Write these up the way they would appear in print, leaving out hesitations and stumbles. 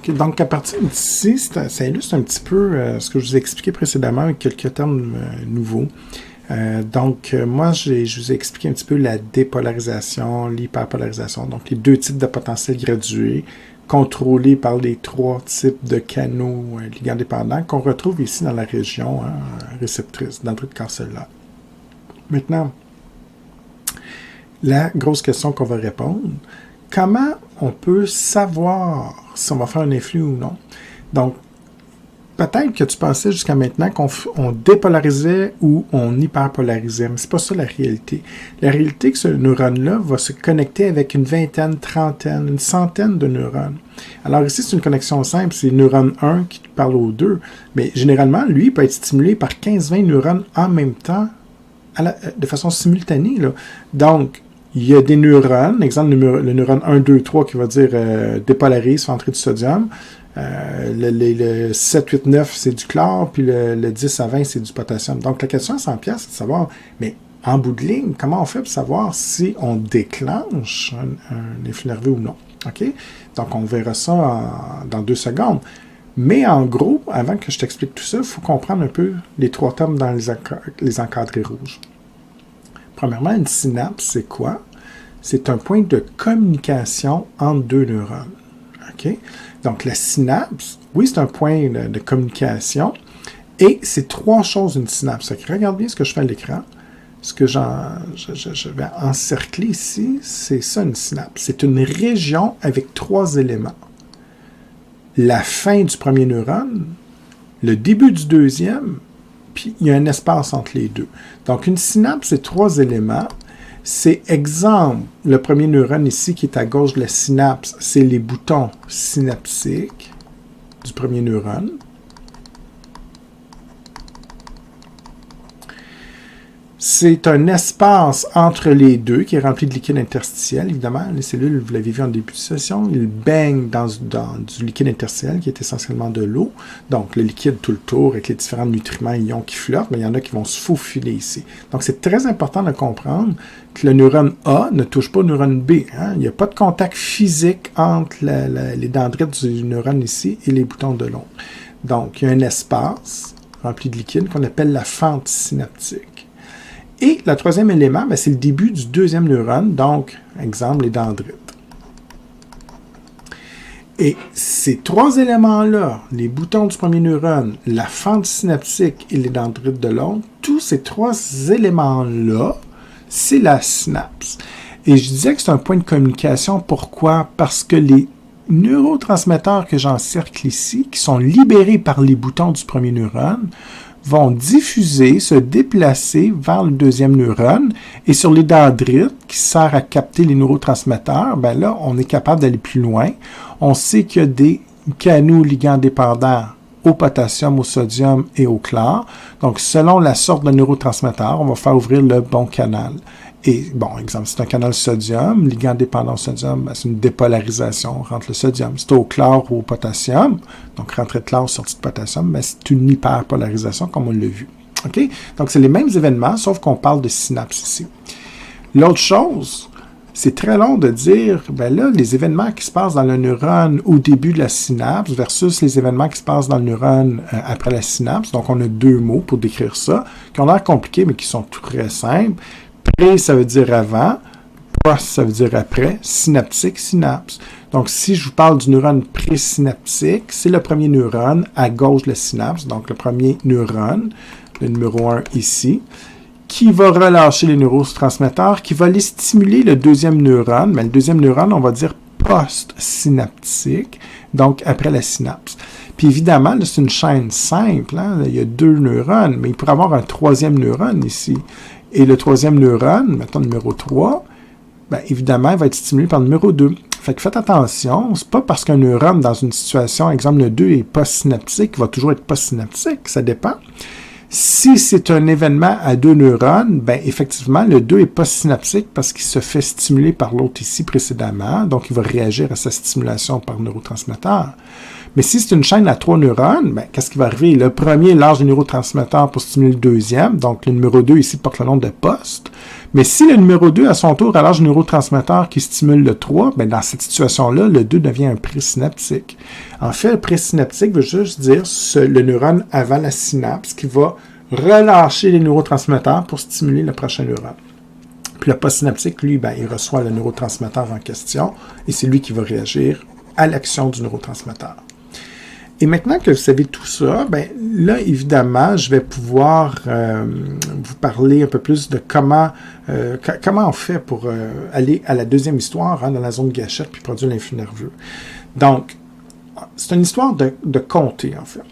Donc, à partir d'ici, ça illustre un petit peu ce que je vous ai expliqué précédemment avec quelques termes nouveaux. Moi, je vous ai expliqué un petit peu la dépolarisation, l'hyperpolarisation, donc les deux types de potentiels gradués, contrôlés par les trois types de canaux ligands dépendants qu'on retrouve ici dans la région réceptrice, dendrite cancellulaire. Maintenant, la grosse question qu'on va répondre, comment on peut savoir si on va faire un influx ou non? Donc, peut-être que tu pensais jusqu'à maintenant qu'on dépolarisait ou on hyperpolarisait, mais c'est pas ça la réalité. La réalité, c'est que ce neurone-là va se connecter avec une vingtaine, trentaine, une centaine de neurones. Alors ici, c'est une connexion simple, c'est le neurone 1 qui parle aux deux, mais généralement, lui, il peut être stimulé par 15-20 neurones en même temps, de façon simultanée, là. Donc, il y a des neurones, exemple le neurone 1, 2, 3 qui va dire dépolarise, fait entrer du sodium. Le 7, 8, 9, c'est du chlore, puis le 10 à 20, c'est du potassium. Donc, la question à 100$, c'est de savoir, mais en bout de ligne, comment on fait pour savoir si on déclenche un influx nerveux ou non? OK? Donc, on verra ça dans 2 secondes. Mais en gros, avant que je t'explique tout ça, il faut comprendre un peu les 3 termes dans les encadrés rouges. Premièrement, une synapse, c'est quoi? C'est un point de communication entre 2 neurones. OK? Donc, la synapse, oui, c'est un point de communication, et c'est 3 choses une synapse. Regarde bien ce que je fais à l'écran. Ce que je vais encercler ici, c'est ça une synapse. C'est une région avec 3 éléments. La fin du premier neurone, le début du deuxième, puis il y a un espace entre les deux. Donc, une synapse, c'est 3 éléments. C'est exemple, le premier neurone ici qui est à gauche de la synapse, c'est les boutons synaptiques du premier neurone. C'est un espace entre les deux qui est rempli de liquide interstitiel. Évidemment, les cellules, vous l'avez vu en début de session, ils baignent dans du liquide interstitiel qui est essentiellement de l'eau. Donc, le liquide tout le tour avec les différents nutriments et ions qui flottent, mais il y en a qui vont se faufiler ici. Donc, c'est très important de comprendre que le neurone A ne touche pas au neurone B. Hein? Il n'y a pas de contact physique entre les dendrites du neurone ici et les boutons de l'autre. Donc, il y a un espace rempli de liquide qu'on appelle la fente synaptique. Et le troisième élément, c'est le début du deuxième neurone, donc, exemple, les dendrites. Et ces 3 éléments-là, les boutons du premier neurone, la fente synaptique et les dendrites de l'autre, tous ces 3 éléments-là, c'est la synapse. Et je disais que c'est un point de communication. Pourquoi? Parce que les neurotransmetteurs que j'encercle ici, qui sont libérés par les boutons du premier neurone, vont diffuser, se déplacer vers le deuxième neurone, et sur les dendrites, qui sert à capter les neurotransmetteurs, là, on est capable d'aller plus loin. On sait qu'il y a des canaux ligands dépendants au potassium, au sodium et au chlore. Donc, selon la sorte de neurotransmetteur, on va faire ouvrir le bon canal. Et, exemple, c'est un canal sodium, ligand dépendant au sodium, c'est une dépolarisation, on rentre le sodium. C'est au chlore ou au potassium, donc rentrée de chlore, sortie de potassium, c'est une hyperpolarisation, comme on l'a vu. OK? Donc, c'est les mêmes événements, sauf qu'on parle de synapse ici. L'autre chose, c'est très long de dire, les événements qui se passent dans le neurone au début de la synapse versus les événements qui se passent dans le neurone après la synapse. Donc, on a 2 mots pour décrire ça, qui ont l'air compliqués, mais qui sont très simples. Pré, ça veut dire avant. Post, ça veut dire après. Synaptique, synapse. Donc, si je vous parle du neurone présynaptique, c'est le premier neurone à gauche de la synapse. Donc, le premier neurone, le numéro 1 ici, qui va relâcher les neurotransmetteurs, qui va aller stimuler le deuxième neurone. Mais le deuxième neurone, on va dire post-synaptique, donc après la synapse. Puis évidemment, là, c'est une chaîne simple. Hein? Il y a 2 neurones, mais il pourrait y avoir un 3e neurone ici. Et le 3e neurone, mettons numéro 3, évidemment, il va être stimulé par le numéro 2. Fait que faites attention, c'est pas parce qu'un neurone dans une situation, exemple le 2 est post-synaptique, il va toujours être post-synaptique, ça dépend. Si c'est un événement à 2 neurones, effectivement, le 2 est post-synaptique parce qu'il se fait stimuler par l'autre ici précédemment, donc il va réagir à sa stimulation par neurotransmetteur. Mais si c'est une chaîne à 3 neurones, qu'est-ce qui va arriver? Le premier lâche les neurotransmetteurs pour stimuler le deuxième, donc le numéro 2 ici porte le nom de post. Mais si le numéro 2, à son tour, relâche le neurotransmetteur qui stimule le 3, ben dans cette situation-là, le 2 devient un présynaptique. En fait, le présynaptique veut juste dire le neurone avant la synapse qui va relâcher les neurotransmetteurs pour stimuler le prochain neurone. Puis le postsynaptique, lui, ben, il reçoit le neurotransmetteur en question et c'est lui qui va réagir à l'action du neurotransmetteur. Et maintenant que vous savez tout ça, ben là, évidemment, je vais pouvoir vous parler un peu plus de comment on fait pour aller à la deuxième histoire, dans la zone gâchette, puis produire l'influx nerveux. Donc, c'est une histoire de compter, en fait.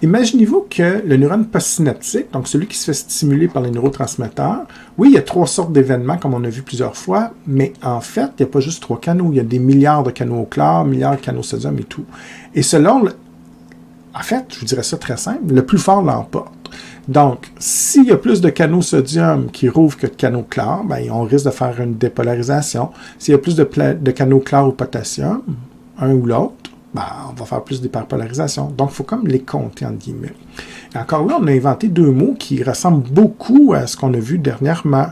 Imaginez-vous que le neurone postsynaptique, donc celui qui se fait stimuler par les neurotransmetteurs, oui, il y a 3 sortes d'événements, comme on a vu plusieurs fois, mais en fait, il n'y a pas juste 3 canaux, il y a des milliards de canaux au chlore, milliards de canaux sodium et tout. Et selon en fait, je vous dirais ça très simple, le plus fort l'emporte. Donc, s'il y a plus de canaux sodium qui rouvrent que de canaux chlore, ben, on risque de faire une dépolarisation. S'il y a plus de canaux chlore ou potassium, un ou l'autre, ben, on va faire plus d'hyperpolarisation. Donc, il faut comme les compter, entre guillemets. Et encore là, on a inventé 2 mots qui ressemblent beaucoup à ce qu'on a vu dernièrement.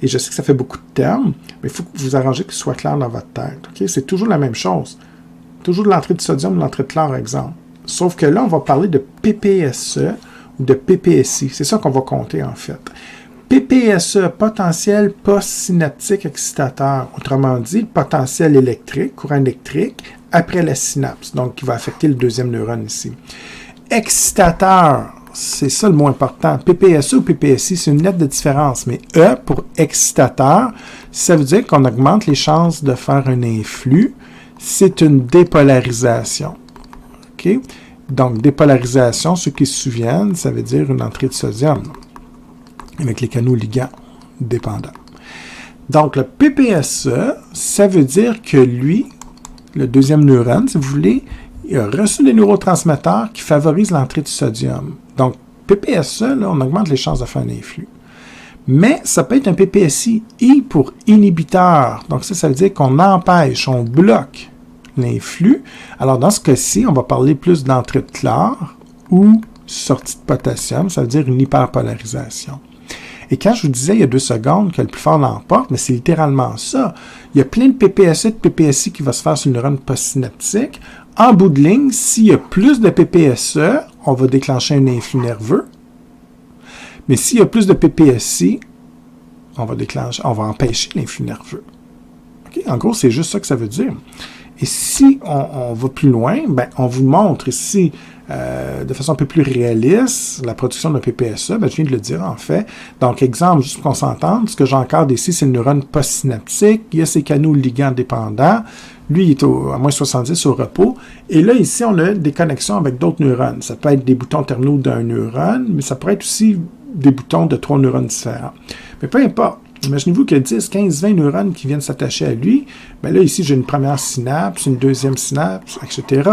Et je sais que ça fait beaucoup de termes, mais il faut que vous arrangez que ce soit clair dans votre tête. Okay? C'est toujours la même chose. Toujours de l'entrée de sodium, de l'entrée de chlore, exemple. Sauf que là, on va parler de PPSE ou de PPSI. C'est ça qu'on va compter, en fait. PPSE, potentiel postsynaptique excitateur. Autrement dit, le potentiel électrique, courant électrique, après la synapse. Donc, qui va affecter le deuxième neurone ici. Excitateur, c'est ça le mot important. PPSE ou PPSI, c'est une lettre de différence. Mais E pour excitateur, ça veut dire qu'on augmente les chances de faire un influx. C'est une dépolarisation. Okay? Donc, dépolarisation, ceux qui se souviennent, ça veut dire une entrée de sodium avec les canaux ligands dépendants. Donc, le PPSE, ça veut dire que lui, le deuxième neurone, si vous voulez, il a reçu des neurotransmetteurs qui favorisent l'entrée de sodium. Donc, PPSE, là, on augmente les chances de faire un influx. Mais ça peut être un PPSI, I pour inhibiteur. Donc, ça veut dire qu'on empêche, on bloque l'influx. Alors, dans ce cas-ci, on va parler plus d'entrée de chlore ou sortie de potassium. Ça veut dire une hyperpolarisation. Et quand je vous disais il y a 2 secondes que le plus fort l'emporte, mais c'est littéralement ça. Il y a plein de PPSE et de PPSI qui va se faire sur le neurone postsynaptique. En bout de ligne, s'il y a plus de PPSE, on va déclencher un influx nerveux. Mais s'il y a plus de PPSI, on va empêcher l'influx nerveux. Okay? En gros, c'est juste ça que ça veut dire. Et si on va plus loin, ben, on vous montre ici, de façon un peu plus réaliste, la production d'un PPSE, ben, je viens de le dire en fait. Donc, exemple, juste pour qu'on s'entende, ce que j'encadre ici, c'est le neurone postsynaptique, il y a ses canaux ligands dépendants, lui, il est à moins 70 au repos, et là, ici, on a des connexions avec d'autres neurones. Ça peut être des boutons terminaux d'un neurone, mais ça pourrait être aussi des boutons de 3 neurones différents. Mais peu importe. Imaginez-vous qu'il y a 10, 15, 20 neurones qui viennent s'attacher à lui. Bien là, ici, j'ai une première synapse, une deuxième synapse, etc.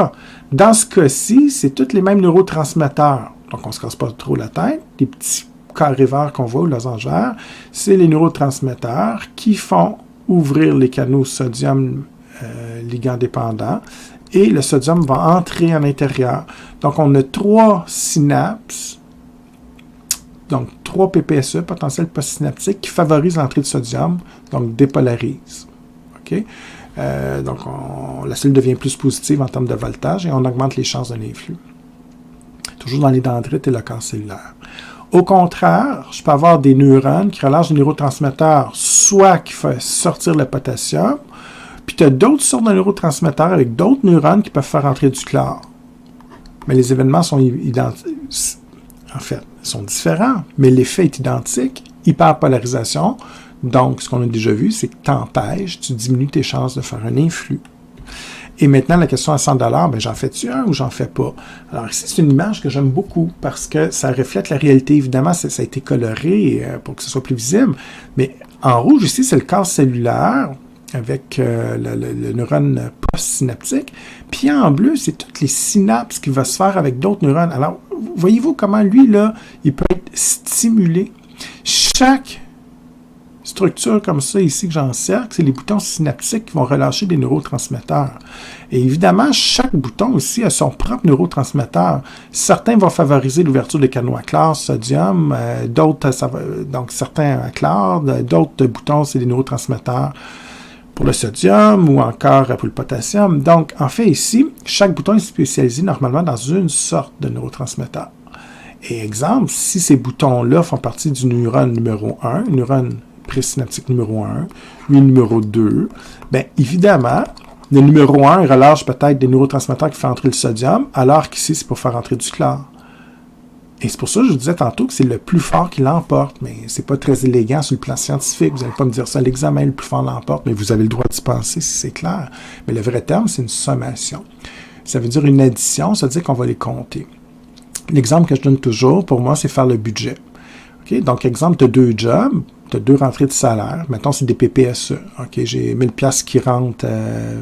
Dans ce cas-ci, c'est tous les mêmes neurotransmetteurs. Donc, on ne se casse pas trop la tête. Les petits carrés verts qu'on voit, ou losanges verts, c'est les neurotransmetteurs qui font ouvrir les canaux sodium ligand dépendants. Et le sodium va entrer à l'intérieur. Donc, on a 3 synapses. Donc, 3 PPSE, potentiel postsynaptique, qui favorisent l'entrée de sodium, donc dépolarisent. Okay? Donc, la cellule devient plus positive en termes de voltage et on augmente les chances d'un influx. Toujours dans les dendrites et le corps cellulaire. Au contraire, je peux avoir des neurones qui relâchent des neurotransmetteurs, soit qui font sortir le potassium, puis tu as d'autres sortes de neurotransmetteurs avec d'autres neurones qui peuvent faire entrer du chlore. Mais les événements sont identiques. En fait, ils sont différents, mais l'effet est identique. Hyperpolarisation, donc ce qu'on a déjà vu, c'est que tu empêches, tu diminues tes chances de faire un influx. Et maintenant, la question à 100 $, ben, j'en fais-tu un ou j'en fais pas? Alors ici, c'est une image que j'aime beaucoup parce que ça reflète la réalité. Évidemment, ça a été coloré pour que ce soit plus visible, mais en rouge ici, c'est le corps cellulaire avec le neurone postsynaptique. Puis en bleu, c'est toutes les synapses qui vont se faire avec d'autres neurones. Alors, voyez-vous comment lui, là, il peut être stimulé. Chaque structure comme ça ici que j'encercle, c'est les boutons synaptiques qui vont relâcher des neurotransmetteurs. Et évidemment, chaque bouton aussi a son propre neurotransmetteur. Certains vont favoriser l'ouverture des canaux à chlore, sodium, d'autres, donc certains à chlore, d'autres boutons, c'est des neurotransmetteurs pour le sodium ou encore pour le potassium. Donc, en fait, ici, chaque bouton est spécialisé normalement dans une sorte de neurotransmetteur. Et exemple, si ces boutons-là font partie du neurone numéro 1, neurone présynaptique numéro 1, lui numéro 2, bien évidemment, le numéro 1 relâche peut-être des neurotransmetteurs qui font entrer le sodium, alors qu'ici, c'est pour faire entrer du chlore. Et c'est pour ça que je vous disais tantôt que c'est le plus fort qui l'emporte, mais c'est pas très élégant sur le plan scientifique. Vous n'allez pas me dire ça, l'examen, le plus fort l'emporte, mais vous avez le droit d'y penser si c'est clair. Mais le vrai terme, c'est une sommation. Ça veut dire une addition, ça veut dire qu'on va les compter. L'exemple que je donne toujours, pour moi, c'est faire le budget. Okay? Donc, exemple, tu as 2 jobs, tu as 2 rentrées de salaire. Mettons, c'est des PPSE. Okay? J'ai 1000 pièces qui rentrent,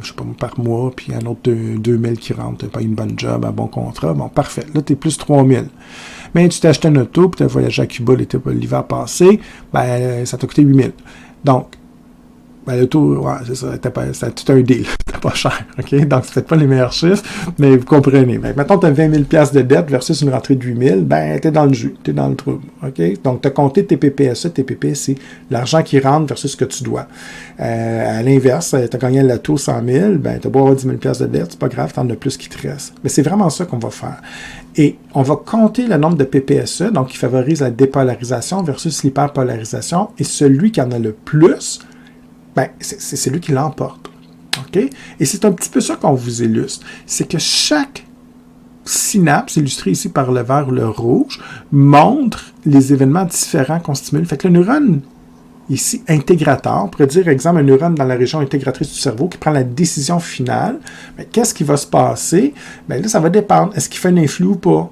je sais pas, par mois, puis un autre 2000 qui rentrent. Tu n'as pas une bonne job, un bon contrat. Bon, parfait. Là, tu es plus 3000. Mais tu t'es acheté un auto, puis tu as voyagé à Cuba l'hiver passé, ben, ça t'a coûté 8000. Donc, ben, l'auto, ouais, c'est ça, c'était tout un deal. C'était pas cher, OK? Donc, c'est peut-être pas les meilleurs chiffres, mais vous comprenez. Ben, mettons, tu as 20 000 de dette versus une rentrée de 8 000, ben, t'es dans le jus, t'es dans le trouble, OK? Donc, tu as compté tes PPSE, tes PP, c'est l'argent qui rentre versus ce que tu dois. À l'inverse, tu as gagné le loto 100 000, ben, tu as beau avoir 10 000 de dette, c'est pas grave, t'en as plus qui te reste. Mais c'est vraiment ça qu'on va faire. Et on va compter le nombre de PPSE, donc qui favorise la dépolarisation versus l'hyperpolarisation, et celui qui en a le plus, ben, c'est celui qui l'emporte. OK? Et c'est un petit peu ça qu'on vous illustre. C'est que chaque synapse, illustrée ici par le vert ou le rouge, montre les événements différents qu'on stimule. Fait que le neurone, ici, intégrateur, on pourrait dire, exemple, un neurone dans la région intégratrice du cerveau qui prend la décision finale, ben, qu'est-ce qui va se passer? Ben, là, ça va dépendre. Est-ce qu'il fait un influx ou pas?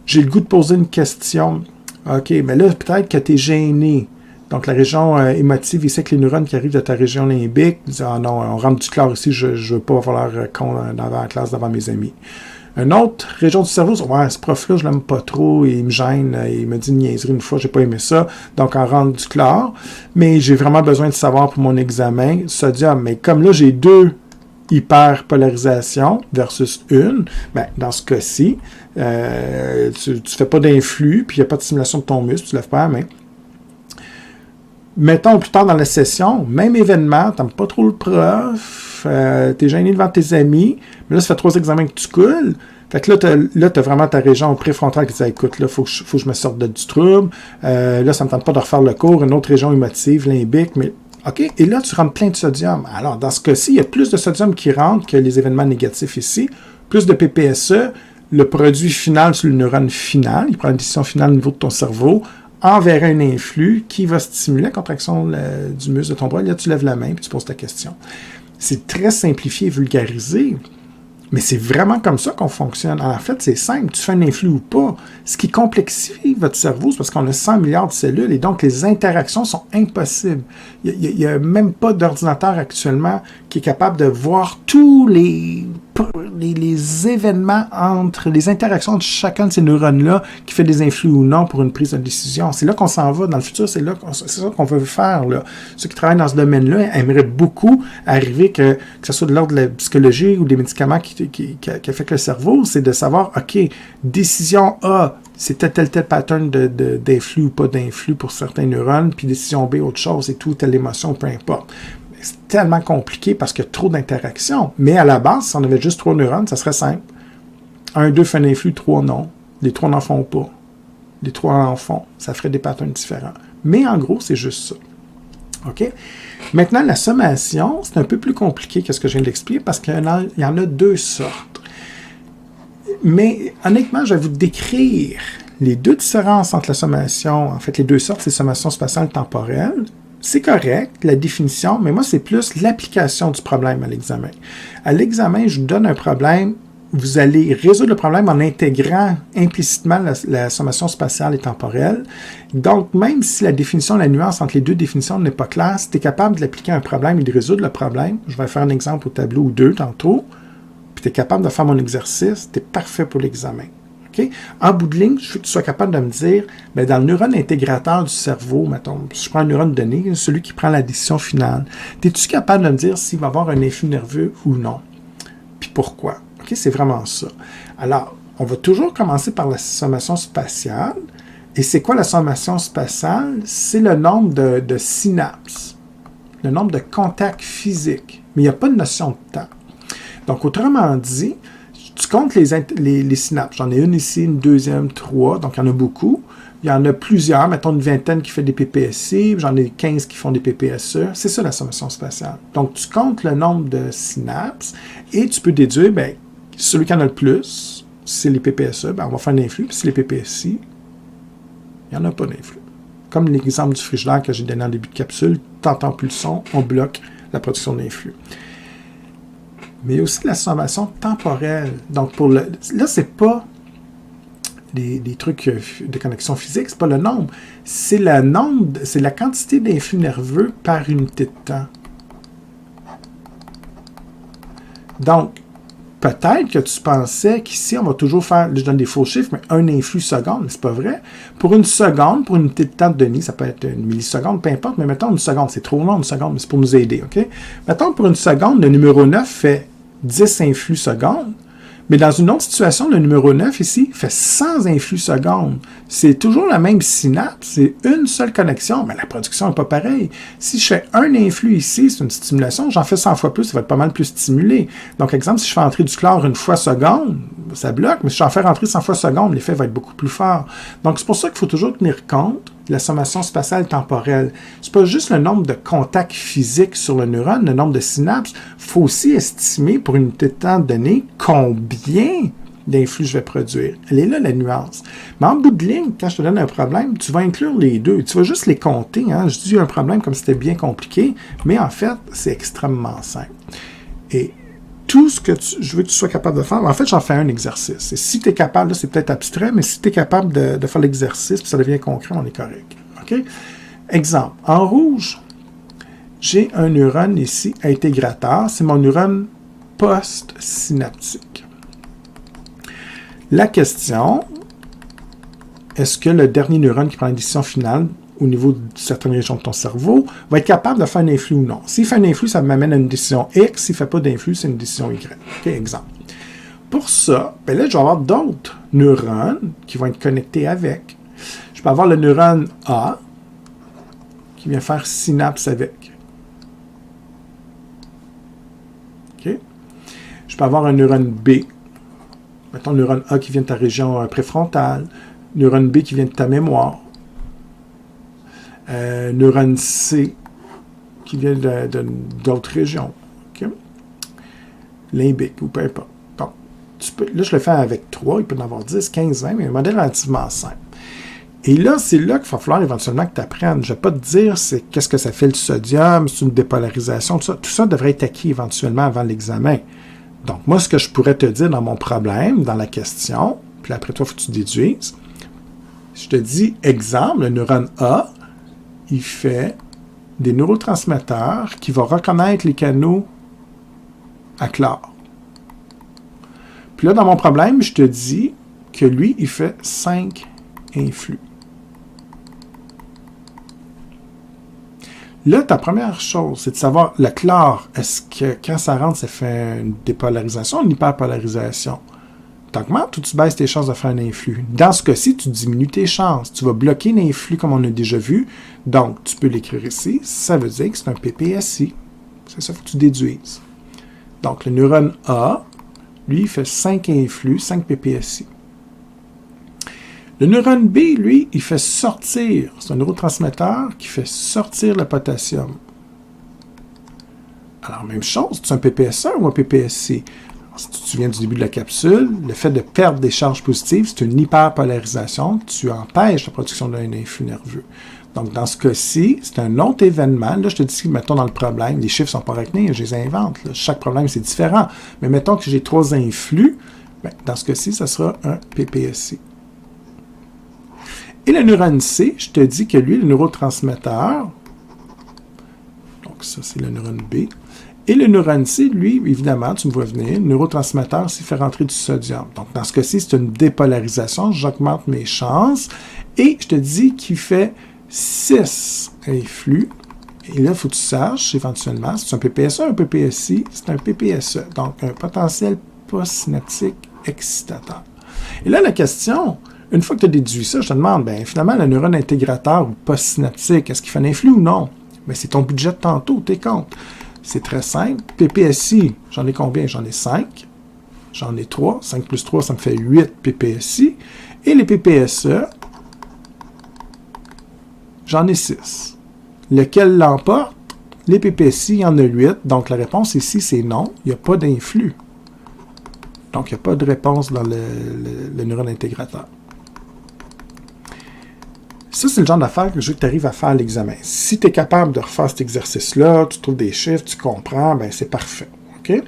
J'ai le goût de poser une question. OK, mais là, peut-être que tu es gêné. Donc, la région émotive, il sait que les neurones qui arrivent de ta région limbique disent « Ah non, on rentre du chlore ici, je ne veux pas avoir l'air con dans la classe devant mes amis. » Une autre région du cerveau, « Ouais, ce prof-là, je l'aime pas trop, il me gêne, il me dit une niaiserie une fois, j'ai pas aimé ça, donc on rentre du chlore, mais j'ai vraiment besoin de savoir pour mon examen, sodium. » Mais comme là, j'ai 2 hyperpolarisation versus une, ben, dans ce cas-ci, tu ne fais pas d'influx, puis il n'y a pas de stimulation de ton muscle, tu ne lèves pas la main. Mettons plus tard dans la session, même événement, tu n'aimes pas trop le prof, tu es gêné devant tes amis, mais là, ça fait 3 examens que tu coules. Fait que là, tu as vraiment ta région préfrontale qui dit « Écoute, là, faut que je me sorte du trouble. Là, ça ne me tente pas de refaire le cours. » Une autre région émotive, limbique, mais OK. Et là, tu rentres plein de sodium. Alors, dans ce cas-ci, il y a plus de sodium qui rentre que les événements négatifs ici, plus de PPSE. Le produit final sur le neurone final, il prend une décision finale au niveau de ton cerveau, enverra un influx qui va stimuler la contraction du muscle de ton bras. Là, tu lèves la main et tu poses ta question. C'est très simplifié et vulgarisé, mais c'est vraiment comme ça qu'on fonctionne. En fait, c'est simple. Tu fais un influx ou pas. Ce qui complexifie votre cerveau, c'est parce qu'on a 100 milliards de cellules et donc les interactions sont impossibles. Il n'y a même pas d'ordinateur actuellement qui est capable de voir tous les événements entre les interactions de chacun de ces neurones-là qui fait des influx ou non pour une prise de décision. C'est là qu'on s'en va. Dans le futur, c'est ça qu'on veut faire. Là. Ceux qui travaillent dans ce domaine-là aimeraient beaucoup arriver que ce soit de l'ordre de la psychologie ou des médicaments qui affectent le cerveau, c'est de savoir, OK, décision A, c'était tel pattern d'influx ou pas d'influx pour certains neurones, puis décision B, autre chose, et tout, telle émotion, peu importe. C'est tellement compliqué parce qu'il y a trop d'interactions. Mais à la base, si on avait juste 3 neurones, ça serait simple. 1, 2 fait un influx, 3 non. Les 3 n'en font pas. Les 3 en font. Ça ferait des patterns différents. Mais en gros, c'est juste ça. OK? Maintenant, la sommation, c'est un peu plus compliqué que ce que je viens d'expliquer parce qu'il y en a 2 sortes. Mais honnêtement, je vais vous décrire les 2 différences entre la sommation, en fait, les 2 sortes, c'est sommation spatiale temporelle. C'est correct, la définition, mais moi, c'est plus l'application du problème à l'examen. À l'examen, je vous donne un problème, vous allez résoudre le problème en intégrant implicitement la sommation spatiale et temporelle. Donc, même si la définition, la nuance entre les 2 définitions n'est pas claire, si tu es capable de l'appliquer à un problème et de résoudre le problème, je vais faire un exemple au tableau ou 2 tantôt, puis tu es capable de faire mon exercice, tu es parfait pour l'examen. Okay? En bout de ligne, je veux que tu sois capable de me dire, bien, dans le neurone intégrateur du cerveau, mettons, si je prends un neurone donné, celui qui prend la décision finale, es-tu capable de me dire s'il va avoir un influx nerveux ou non? Puis pourquoi? Okay? C'est vraiment ça. Alors, on va toujours commencer par la sommation spatiale. Et c'est quoi la sommation spatiale? C'est le nombre de synapses, le nombre de contacts physiques. Mais il n'y a pas de notion de temps. Donc, autrement dit, tu comptes les synapses. J'en ai une ici, une deuxième, trois. Donc, il y en a beaucoup. Il y en a plusieurs. Mettons une vingtaine qui fait des PPSI. J'en ai 15 qui font des PPSE. C'est ça la sommation spatiale. Donc, tu comptes le nombre de synapses et tu peux déduire, bien, celui qui en a le plus, c'est les PPSE. Bien, on va faire un influx. Puis, c'est les PPSI. Il n'y en a pas d'influx. Comme l'exemple du frigidaire que j'ai donné en début de capsule, tu n'entends plus le son, on bloque la production d'influx. Mais il y a aussi la sommation temporelle. Donc, là, ce n'est pas des trucs de connexion physique, ce n'est pas le nombre. C'est la quantité d'influx nerveux par unité de temps. Donc, peut-être que tu pensais qu'ici, on va toujours faire, je donne des faux chiffres, mais un influx seconde, mais c'est pas vrai. Pour une seconde, pour une unité de temps de Denis, ça peut être une milliseconde, peu importe, mais mettons une seconde, c'est trop long une seconde, mais c'est pour nous aider, OK? Mettons pour une seconde, le numéro 9 fait 10 influx secondes, mais dans une autre situation, le numéro 9 ici fait 100 influx secondes. C'est toujours la même synapse, c'est une seule connexion, mais la production n'est pas pareille. Si je fais un influx ici, c'est une stimulation, j'en fais 100 fois plus, ça va être pas mal plus stimulé. Donc, exemple, si je fais entrer du chlore une fois seconde, ça bloque, mais si j'en fais rentrer 100 fois seconde, l'effet va être beaucoup plus fort. Donc, c'est pour ça qu'il faut toujours tenir compte de la sommation spatiale temporelle. C'est pas juste le nombre de contacts physiques sur le neurone, le nombre de synapses. Il faut aussi estimer, pour une unité de temps donnée, combien d'influx je vais produire. Elle est là, la nuance. Mais en bout de ligne, quand je te donne un problème, tu vas inclure les deux. Tu vas juste les compter. Hein? Je dis un problème comme si c'était bien compliqué, mais en fait, c'est extrêmement simple. Et tout ce que je veux que tu sois capable de faire, en fait, j'en fais un exercice. Et si tu es capable, là, c'est peut-être abstrait, mais si tu es capable de faire l'exercice, puis ça devient concret, on est correct. OK? Exemple. En rouge, j'ai un neurone ici, intégrateur. C'est mon neurone post-synaptique. La question, est-ce que le dernier neurone qui prend la décision finale au niveau de certaines régions de ton cerveau va être capable de faire un influx ou non? S'il fait un influx, ça m'amène à une décision X. S'il ne fait pas d'influx, c'est une décision Y. OK, exemple. Pour ça, ben là, je vais avoir d'autres neurones qui vont être connectés avec. Je peux avoir le neurone A qui vient faire synapse avec. OK? Je peux avoir un neurone B. Mettons, neurone A qui vient de ta région préfrontale, neurone B qui vient de ta mémoire, neurone C qui vient d'autres régions, okay? Limbique ou peu importe. Donc, là, je le fais avec 3, il peut en avoir 10, 15, 20, mais un modèle relativement simple. Et là, c'est là qu'il va falloir éventuellement que tu apprennes. Je ne vais pas te dire qu'est-ce que ça fait le sodium, c'est une dépolarisation, tout ça. Tout ça devrait être acquis éventuellement avant l'examen. Donc, moi, ce que je pourrais te dire dans mon problème, dans la question, puis après toi, il faut que tu déduises. Je te dis, exemple, le neurone A, il fait des neurotransmetteurs qui vont reconnaître les canaux à chlore. Puis là, dans mon problème, je te dis que lui, il fait 5 influx. Là, ta première chose, c'est de savoir le chlore, est-ce que quand ça rentre, ça fait une dépolarisation ou une hyperpolarisation? Tu augmentes ou tu baisses tes chances de faire un influx? Dans ce cas-ci, tu diminues tes chances. Tu vas bloquer l'influx comme on a déjà vu. Donc, tu peux l'écrire ici. Ça veut dire que c'est un PPSI. C'est ça qu'il faut que tu déduises. Donc, le neurone A, lui, il fait 5 influx, 5 PPSI. Le neurone B, lui, il fait sortir, c'est un neurotransmetteur qui fait sortir le potassium. Alors, même chose, c'est un PPS1 ou un PPSC? Si tu te souviens du début de la capsule, le fait de perdre des charges positives, c'est une hyperpolarisation. Tu empêches la production d'un influx nerveux. Donc, dans ce cas-ci, c'est un autre événement. Là, je te dis, mettons dans le problème, les chiffres ne sont pas retenus, je les invente. Là. Chaque problème, c'est différent. Mais mettons que j'ai 3 influx, bien, dans ce cas-ci, ça sera un PPSC. Et le neurone C, je te dis que lui, le neurotransmetteur, donc ça, c'est le neurone B, Et le neurone C, lui, évidemment, tu me vois venir, le neurotransmetteur, s'il fait rentrer du sodium. Donc, dans ce cas-ci, c'est une dépolarisation. J'augmente mes chances. Et je te dis qu'il fait 6 influx. Et là, il faut que tu saches, éventuellement, si c'est un PPSE, un PPSI, c'est un PPSE. Donc, un potentiel postsynaptique excitateur. Et là, la question, une fois que tu as déduit ça, je te demande, bien, finalement, le neurone intégrateur ou postsynaptique, est-ce qu'il fait un influx ou non? Bien, c'est ton budget de tantôt, tes comptes. C'est très simple. PPSI, j'en ai combien? J'en ai 5. J'en ai 3. 5 plus 3, ça me fait 8 PPSI. Et les PPSE, j'en ai 6. Lequel l'emporte? Les PPSI, il y en a 8. Donc, la réponse ici, c'est non. Il n'y a pas d'influx. Donc, il n'y a pas de réponse dans le neurone intégrateur. Ça, c'est le genre d'affaire que je veux que tu arrives à faire à l'examen. Si tu es capable de refaire cet exercice-là, tu trouves des chiffres, tu comprends, ben c'est parfait. OK?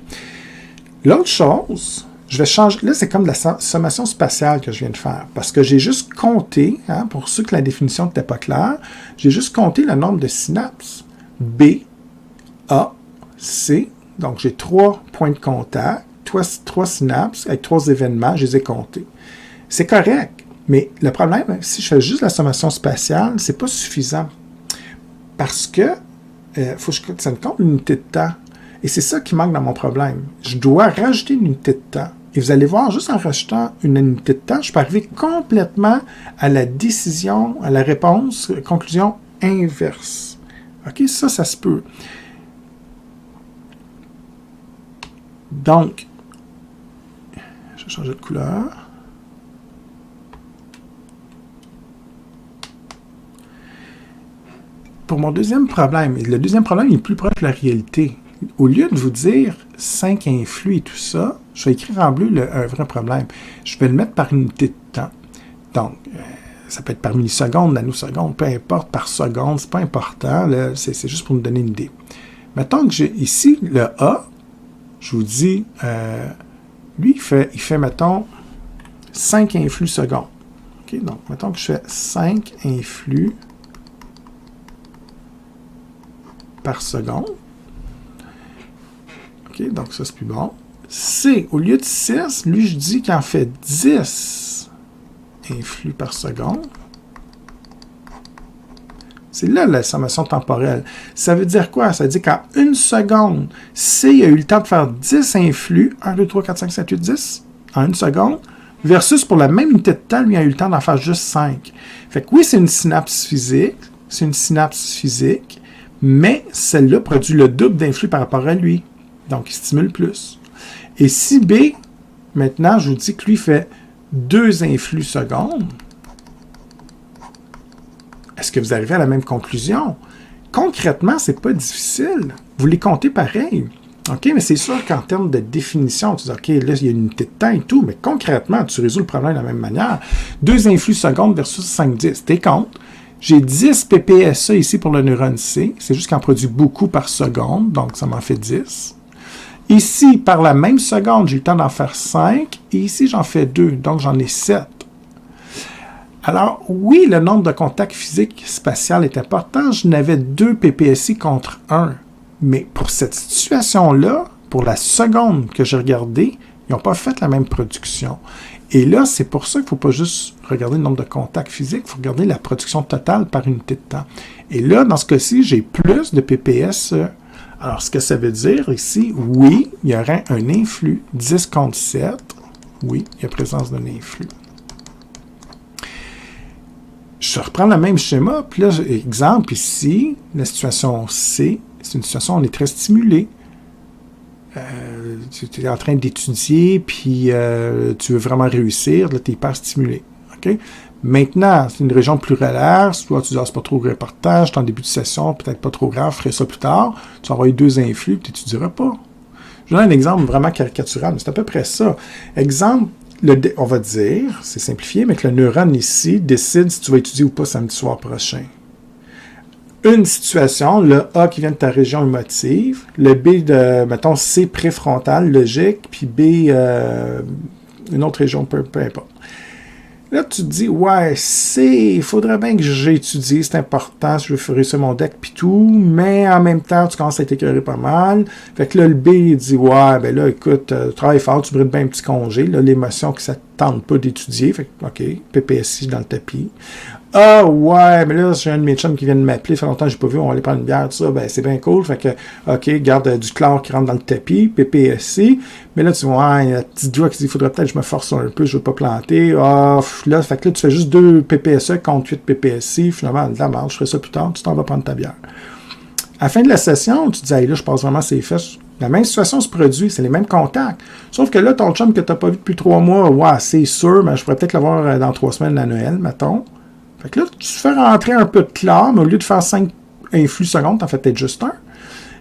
L'autre chose, je vais changer. Là, c'est comme de la sommation spatiale que je viens de faire. Parce que j'ai juste compté, hein, pour ceux que la définition n'était pas claire, j'ai juste compté le nombre de synapses. B, A, C. Donc, j'ai 3 points de contact, 3 synapses avec 3 événements, je les ai comptés. C'est correct. Mais le problème, si je fais juste la sommation spatiale, c'est pas suffisant. Parce que faut que je tienne compte d'une unité de temps. Et c'est ça qui manque dans mon problème. Je dois rajouter une unité de temps. Et vous allez voir, juste en rajoutant une unité de temps, je peux arriver complètement à la décision, à la réponse, conclusion inverse. OK? Ça se peut. Donc, je vais changer de couleur. Pour mon deuxième problème, et le deuxième problème est plus proche de la réalité. Au lieu de vous dire 5 influx et tout ça, je vais écrire en bleu un vrai problème. Je vais le mettre par unité de temps. Donc, ça peut être par milliseconde, nanoseconde, peu importe, par seconde, c'est pas important, c'est juste pour me donner une idée. Mettons que j'ai ici le A, je vous dis, lui, il fait, mettons, 5 influx secondes. Okay? Donc, mettons que je fais 5 influx par seconde. OK, donc ça, c'est plus bon. C, au lieu de 6, lui, je dis qu'il en fait 10 influx par seconde. C'est là la sommation temporelle. Ça veut dire quoi? Ça veut dire qu'en une seconde, C a eu le temps de faire 10 influx, 1, 2, 3, 4, 5, 7, 8, 10, en une seconde, versus pour la même unité de temps, lui a eu le temps d'en faire juste 5. Fait que oui, c'est une synapse physique, mais celle-là produit le double d'influx par rapport à lui. Donc, il stimule plus. Et si B, maintenant, je vous dis que lui fait 2 influx secondes, est-ce que vous arrivez à la même conclusion? Concrètement, c'est pas difficile. Vous les comptez pareil. OK, mais c'est sûr qu'en termes de définition, tu dis, OK, là, il y a une unité de temps et tout, mais concrètement, tu résous le problème de la même manière. 2 influx secondes versus 5-10. T'es compte. J'ai 10 PPSE ici pour le neurone C. C'est juste qu'il en produit beaucoup par seconde, donc ça m'en fait 10. Ici, par la même seconde, j'ai eu le temps d'en faire 5. Et ici, j'en fais 2, donc j'en ai 7. Alors, oui, le nombre de contacts physiques spatial est important. Je n'avais 2 PPSI contre 1. Mais pour cette situation-là, pour la seconde que j'ai regardée, ils n'ont pas fait la même production. Et là, c'est pour ça qu'il ne faut pas juste regarder le nombre de contacts physiques, il faut regarder la production totale par unité de temps. Et là, dans ce cas-ci, j'ai plus de PPSE. Alors, ce que ça veut dire ici, oui, il y aurait un influx. 10 contre 7, oui, il y a présence d'un influx. Je reprends le même schéma, puis là, exemple ici, la situation C, c'est une situation où on est très stimulé. Tu es en train d'étudier, puis tu veux vraiment réussir, là, tu es hyper stimulé. Okay? Maintenant, c'est une région plus relaxe, toi, tu dis, c'est pas trop important, je suis en début de session, peut-être pas trop grave, je ferai ça plus tard. Tu vas envoyer 2 influx, puis tu n'étudieras pas. Je donne un exemple vraiment caricatural, mais c'est à peu près ça. Exemple, on va dire, c'est simplifié, mais que le neurone ici décide si tu vas étudier ou pas samedi soir prochain. Une situation, le A qui vient de ta région émotive, le B de, mettons, C préfrontal, logique, puis B, une autre région, peu importe. Là, tu te dis, ouais, il faudrait bien que j'ai étudié, c'est important, si je veux réussir mon deck pis tout, mais en même temps, tu commences à t'écœurer pas mal. Fait que là, le B, il dit, ouais, ben là, écoute, travaille fort, tu brides bien un petit congé, là, l'émotion que ça te tente pas d'étudier, fait que, OK, PPSI dans le tapis. Ah, ouais, mais là, j'ai un de mes chums qui vient de m'appeler, ça fait longtemps que j'ai pas vu, on va aller prendre une bière, tout ça, ben, c'est bien cool, fait que, OK, garde du chlore qui rentre dans le tapis, PPSI, mais là, tu vois, ouais, la petite voix qui dit, il faudrait peut-être que je me force un peu, je veux pas planter, ah, là, fait que là, tu fais juste 2 PPSE contre 8 PPSI, finalement, de la merde, je ferai ça plus tard, tu t'en vas prendre ta bière. À la fin de la session, tu te dis, hey, là, je passe vraiment ses fesses. La même situation se produit, c'est les mêmes contacts. Sauf que là, ton chum que t'as pas vu depuis 3 mois, ouais, c'est sûr, mais je pourrais peut-être l'avoir dans 3 semaines à Noël, mettons. Fait que là, tu fais rentrer un peu de chlore, mais au lieu de faire 5 influx secondes, t'en fais peut-être juste un.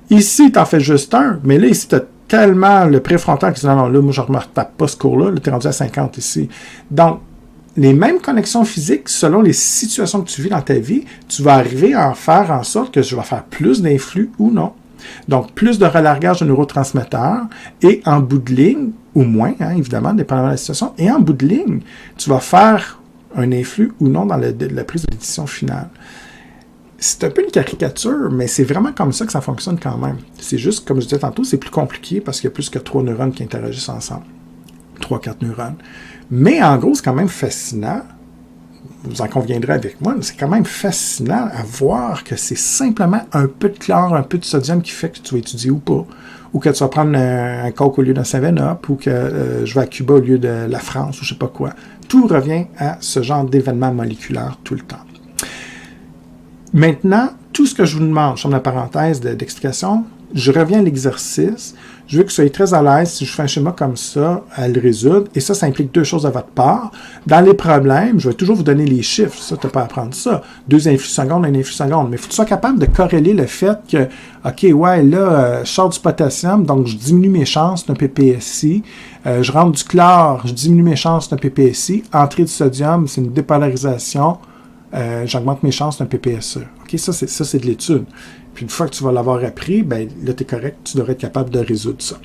Ici, t'en fais juste un, mais là, ici, t'as tellement le préfrontal qui dit, non, là, moi, je ne me retape pas ce cours-là, là, t'es rendu à 50 ici. Donc, les mêmes connexions physiques, selon les situations que tu vis dans ta vie, tu vas arriver à en faire en sorte que je vais faire plus d'influx ou non. Donc, plus de relargage de neurotransmetteurs et en bout de ligne, ou moins, hein, évidemment, dépendamment de la situation, et en bout de ligne, tu vas faire un influx ou non dans la prise de décision finale. C'est un peu une caricature, mais c'est vraiment comme ça que ça fonctionne quand même. C'est juste, comme je disais tantôt, c'est plus compliqué parce qu'il y a plus que 3 neurones qui interagissent ensemble. 3-4 neurones. Mais en gros, c'est quand même fascinant. Vous en conviendrez avec moi, c'est quand même fascinant à voir que c'est simplement un peu de chlore, un peu de sodium qui fait que tu vas étudier ou pas. Ou que tu vas prendre un Coke au lieu d'un 7-Up, ou que je vais à Cuba au lieu de la France, ou je sais pas quoi. Tout revient à ce genre d'événement moléculaire tout le temps. Maintenant, tout ce que je vous demande, sur la parenthèse d'explication, je reviens à l'exercice. Je veux que vous soyez très à l'aise si je fais un schéma comme ça à le résoudre. Et ça implique 2 choses de votre part. Dans les problèmes, je vais toujours vous donner les chiffres. Ça, tu n'as pas à apprendre ça. 2 influx secondes, 1 influx seconde. Mais il faut que tu sois capable de corréler le fait que, OK, ouais, là, je sors du potassium, donc je diminue mes chances d'un PPSI. Je rentre du chlore, je diminue mes chances d'un PPSI. Entrée du sodium, c'est une dépolarisation. J'augmente mes chances d'un PPSE. OK, ça, c'est de l'étude. Puis une fois que tu vas l'avoir appris, ben là, tu es correct, tu devrais être capable de résoudre ça.